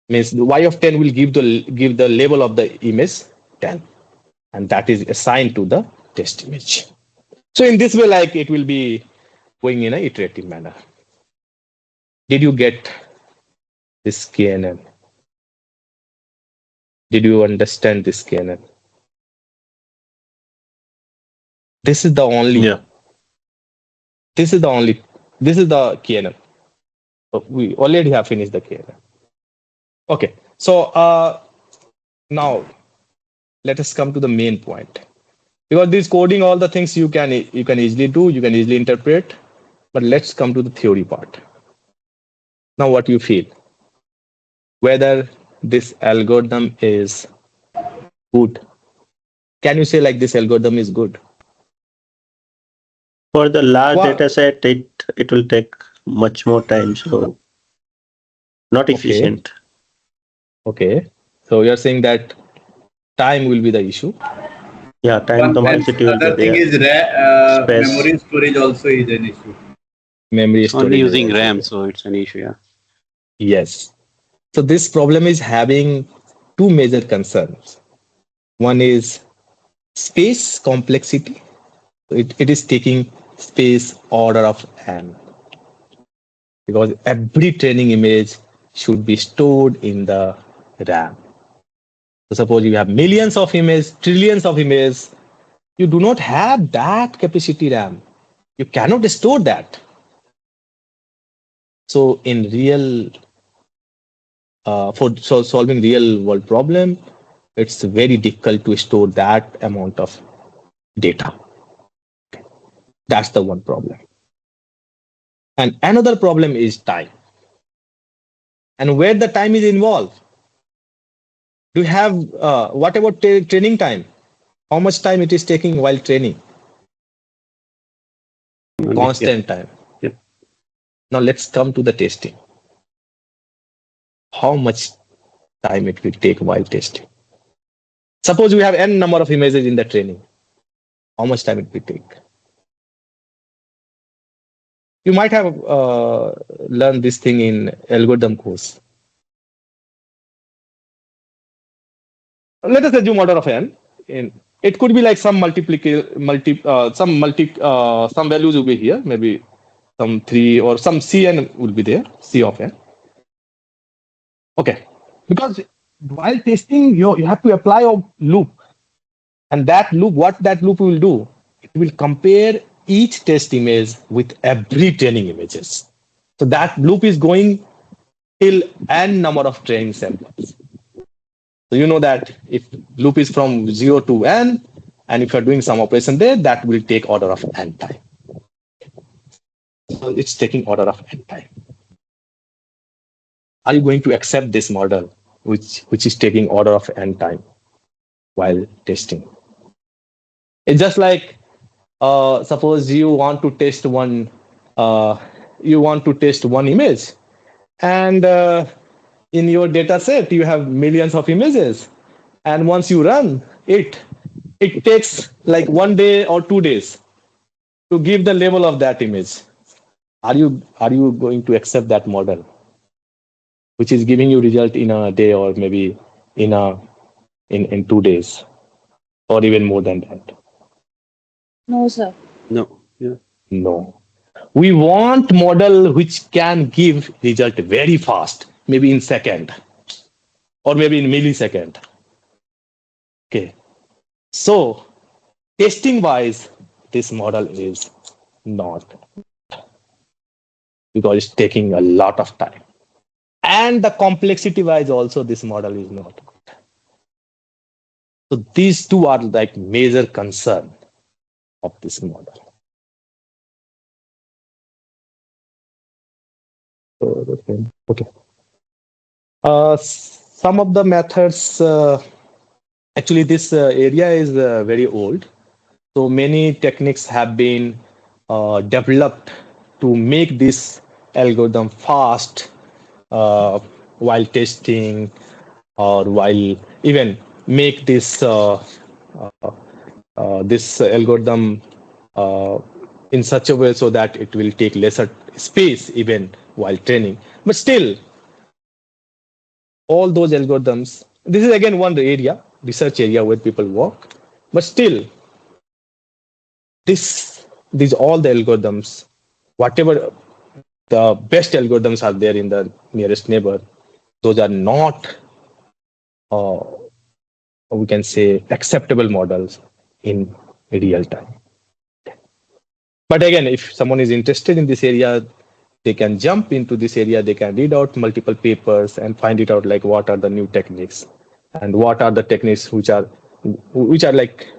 Means the Y of 10 will give the label of the image 10. And that is assigned to the test image. So in this way, like it will be going in an iterative manner. Did you get this KNN? Did you understand this KNN? This is the only. Yeah. This is the KNN. So we already have finished the KNN. Okay. So now let us come to the main point. Because this coding, all the things you can easily do, you can easily interpret. But let's come to the theory part. Now, what you feel? Whether this algorithm is good. Can you say like this algorithm is good? For the large data set, it will take much more time, so not efficient. Okay. So you're saying that time will be the issue. Yeah, time complexity will be Other thing there. is memory storage also is an issue. Memory storage. Only using RAM, so it's an issue, yeah. Yes. So this problem is having two major concerns. One is space complexity. It is taking space order of n, because every training image should be stored in the RAM. So suppose you have millions of images, trillions of images, you do not have that capacity RAM. You cannot store that. So in real, for solving real world problem, it's very difficult to store that amount of data. That's the one problem. And another problem is time. And where the time is involved, do you have, what about training time? How much time it is taking while training? Constant time. Yep. Now let's come to the testing. How much time it will take while testing? Suppose we have n number of images in the training. How much time it will take? You might have learned this thing in algorithm course. Let us assume order of n. It could be like some some values will be here, maybe some 3 or some cn will be there, c of n. Okay, because while testing, you have to apply a loop. And that loop, what that loop will do, it will compare each test image with every training images. So that loop is going till n number of training samples. So you know that if loop is from 0 to n, and if you're doing some operation there, that will take order of n time. So it's taking order of n time. Are you going to accept this model, which is taking order of n time while testing? It's just like suppose you want to test one image, and in your data set you have millions of images, and once you run it, it takes like 1 day or 2 days to give the label of that image. Are you going to accept that model, which is giving you result in a day or maybe in 2 days or even more than that? No, sir. No. Yeah. No. We want model which can give result very fast, maybe in second or maybe in millisecond. Okay. So testing wise, this model is not, because it's taking a lot of time. And the complexity wise also, this model is not good. So these two are like major concern of this model. Okay. Some of the methods, actually this area is very old. So many techniques have been developed to make this algorithm fast while testing, or while even make this this algorithm in such a way so that it will take lesser space even while training. But still, all those algorithms, this is again one area, research area where people work, but still, these all the algorithms, whatever the best algorithms are there in the nearest neighbor, those are not, we can say, acceptable models in real time. But again, if someone is interested in this area, they can jump into this area, they can read out multiple papers and find it out, like what are the new techniques and what are the techniques which are like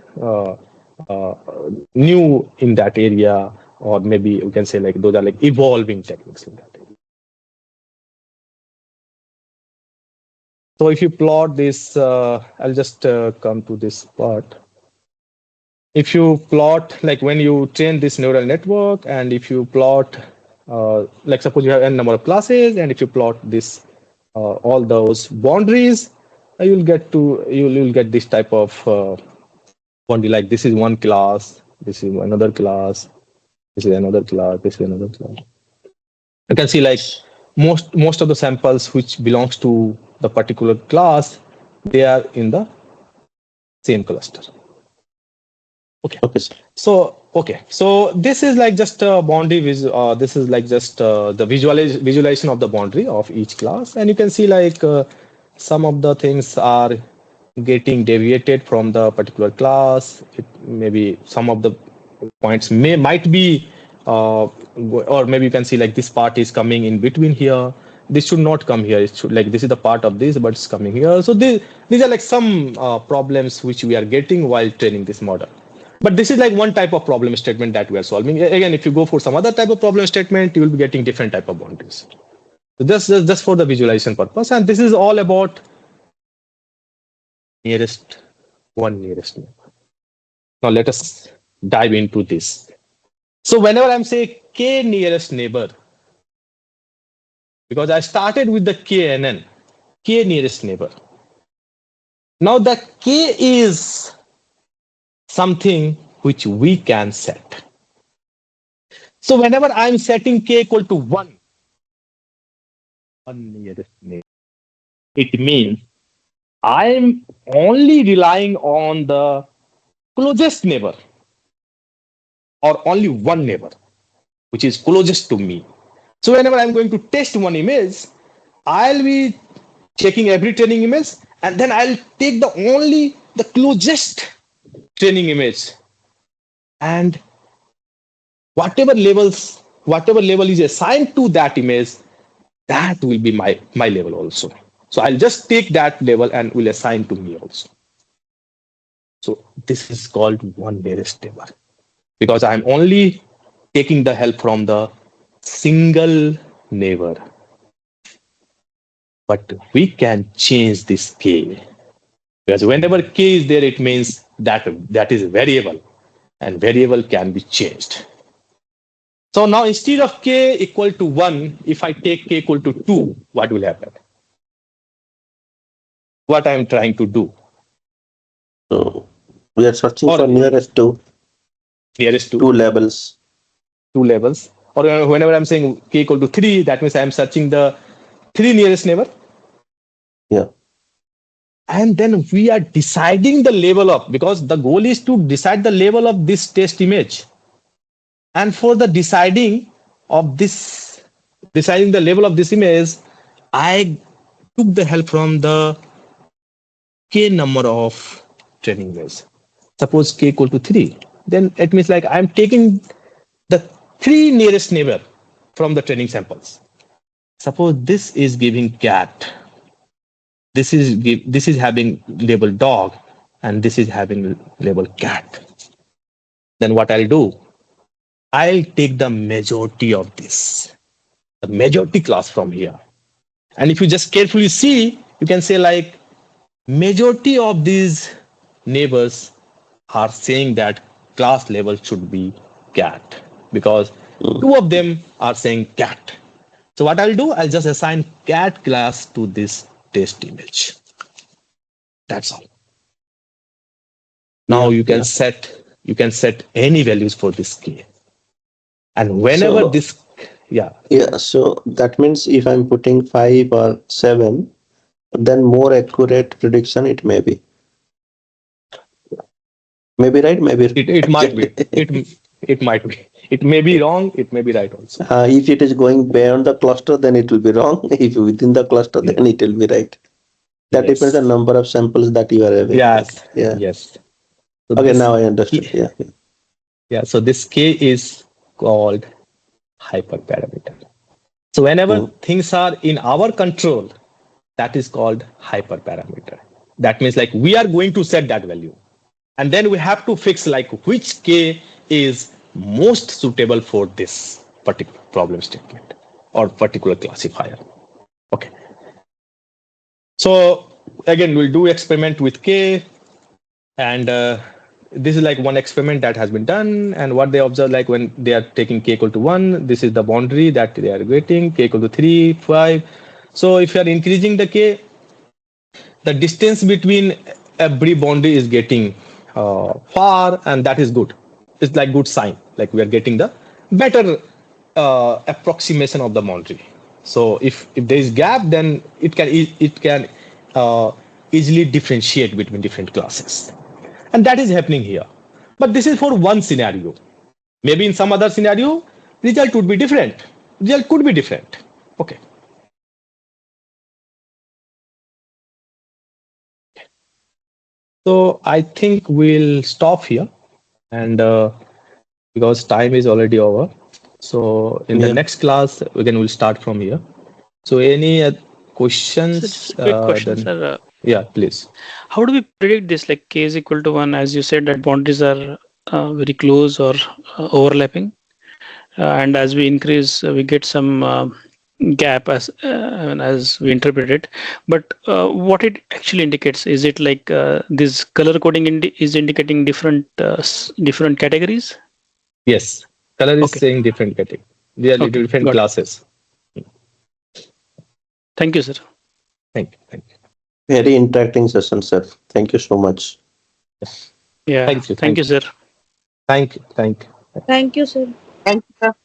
new in that area, or maybe we can say like those are like evolving techniques in that area. So if you plot this, I'll just come to this part. If you plot, like when you train this neural network, and if you plot, like suppose you have n number of classes, and if you plot this, all those boundaries, you'll get this type of boundary. Like this is one class, this is another class, this is another class, this is another class. You can see like most of the samples which belongs to the particular class, they are in the same cluster. Okay. So this is like just a boundary. This is like just the visualization of the boundary of each class, and you can see like some of the things are getting deviated from the particular class. Maybe some of the points might be, or maybe you can see like this part is coming in between here. This should not come here. It should, like, this is the part of this, but it's coming here. So these are like some problems which we are getting while training this model. But this is like one type of problem statement that we are solving. Again, if you go for some other type of problem statement, you will be getting different type of boundaries. So just for the visualization purpose, and this is all about nearest neighbor. Now let us dive into this. So whenever I'm saying k nearest neighbor, because I started with the KNN, k nearest neighbor. Now the k is something which we can set. So whenever I'm setting k equal to 1 nearest neighbor, it means I'm only relying on the closest neighbor, or only one neighbor, which is closest to me. So whenever I'm going to test one image, I'll be checking every training image, and then I'll take the closest training image, and whatever level is assigned to that image, that will be my level also. So I'll just take that level and will assign to me also. So this is called one nearest neighbor, because I'm only taking the help from the single neighbor. But we can change this k, because whenever k is there, it means that is a variable, and variable can be changed. So now instead of k equal to 1, if I take k equal to 2, what will happen? What I'm trying to do? So we are searching for nearest to two levels. Two levels. Or whenever I'm saying k equal to 3, that means I'm searching the 3 nearest neighbor. Yeah. And then we are deciding the level of, because the goal is to decide the level of this test image. And for the deciding the level of this image, I took the help from the k number of training images. Suppose k equal to 3, then it means like I'm taking the 3 nearest neighbor from the training samples. Suppose this is giving cat, this is having label dog, and this is having label cat. Then what I'll do? I'll take the majority of this, the majority class from here. And if you just carefully see, you can say like majority of these neighbors are saying that class level should be cat, because 2 of them are saying cat. So what I'll do, I'll just assign cat class to this test image. That's all. Now you can set any values for this k. And whenever so that means if I'm putting 5 or 7, then more accurate prediction it may be. Maybe right, maybe it might be. It might be. It may be wrong, it may be right also. If it is going beyond the cluster, then it will be wrong. If within the cluster, then it will be right. That depends on the number of samples that you are having. Yes. Yeah. Yes. So okay, now I understood. Yeah. So this k is called hyperparameter. So whenever things are in our control, that is called hyperparameter. That means like we are going to set that value. And then we have to fix like which k is most suitable for this particular problem statement or particular classifier. Okay. So again, we'll do experiment with k, and this is like one experiment that has been done. And what they observe, like when they are taking k equal to 1, this is the boundary that they are getting, k equal to 3, 5. So if you are increasing the k, the distance between every boundary is getting far, and that is good. It's like good sign, like we are getting the better approximation of the boundary. So if there is gap, then it can easily differentiate between different classes, and that is happening here. But this is for one scenario. Maybe in some other scenario, result would be different. Result could be different. Okay. So I think we'll stop here, and because time is already over. So in the next class, again, we'll start from here. So any questions? Quick question, sir. Yeah, please. How do we predict this? Like k is equal to 1, as you said that boundaries are very close or overlapping, and as we increase, we get some gap as we interpret it. But what it actually indicates, is it like this color coding is indicating different categories? Yes, color is saying different category. They are different classes. Thank you, sir. Thank you. Thank you. Very interacting session, sir. Thank you so much. Yeah. Thank you. Thank you, sir. Thank you. Thank you. Thank you, sir. Thank you, sir.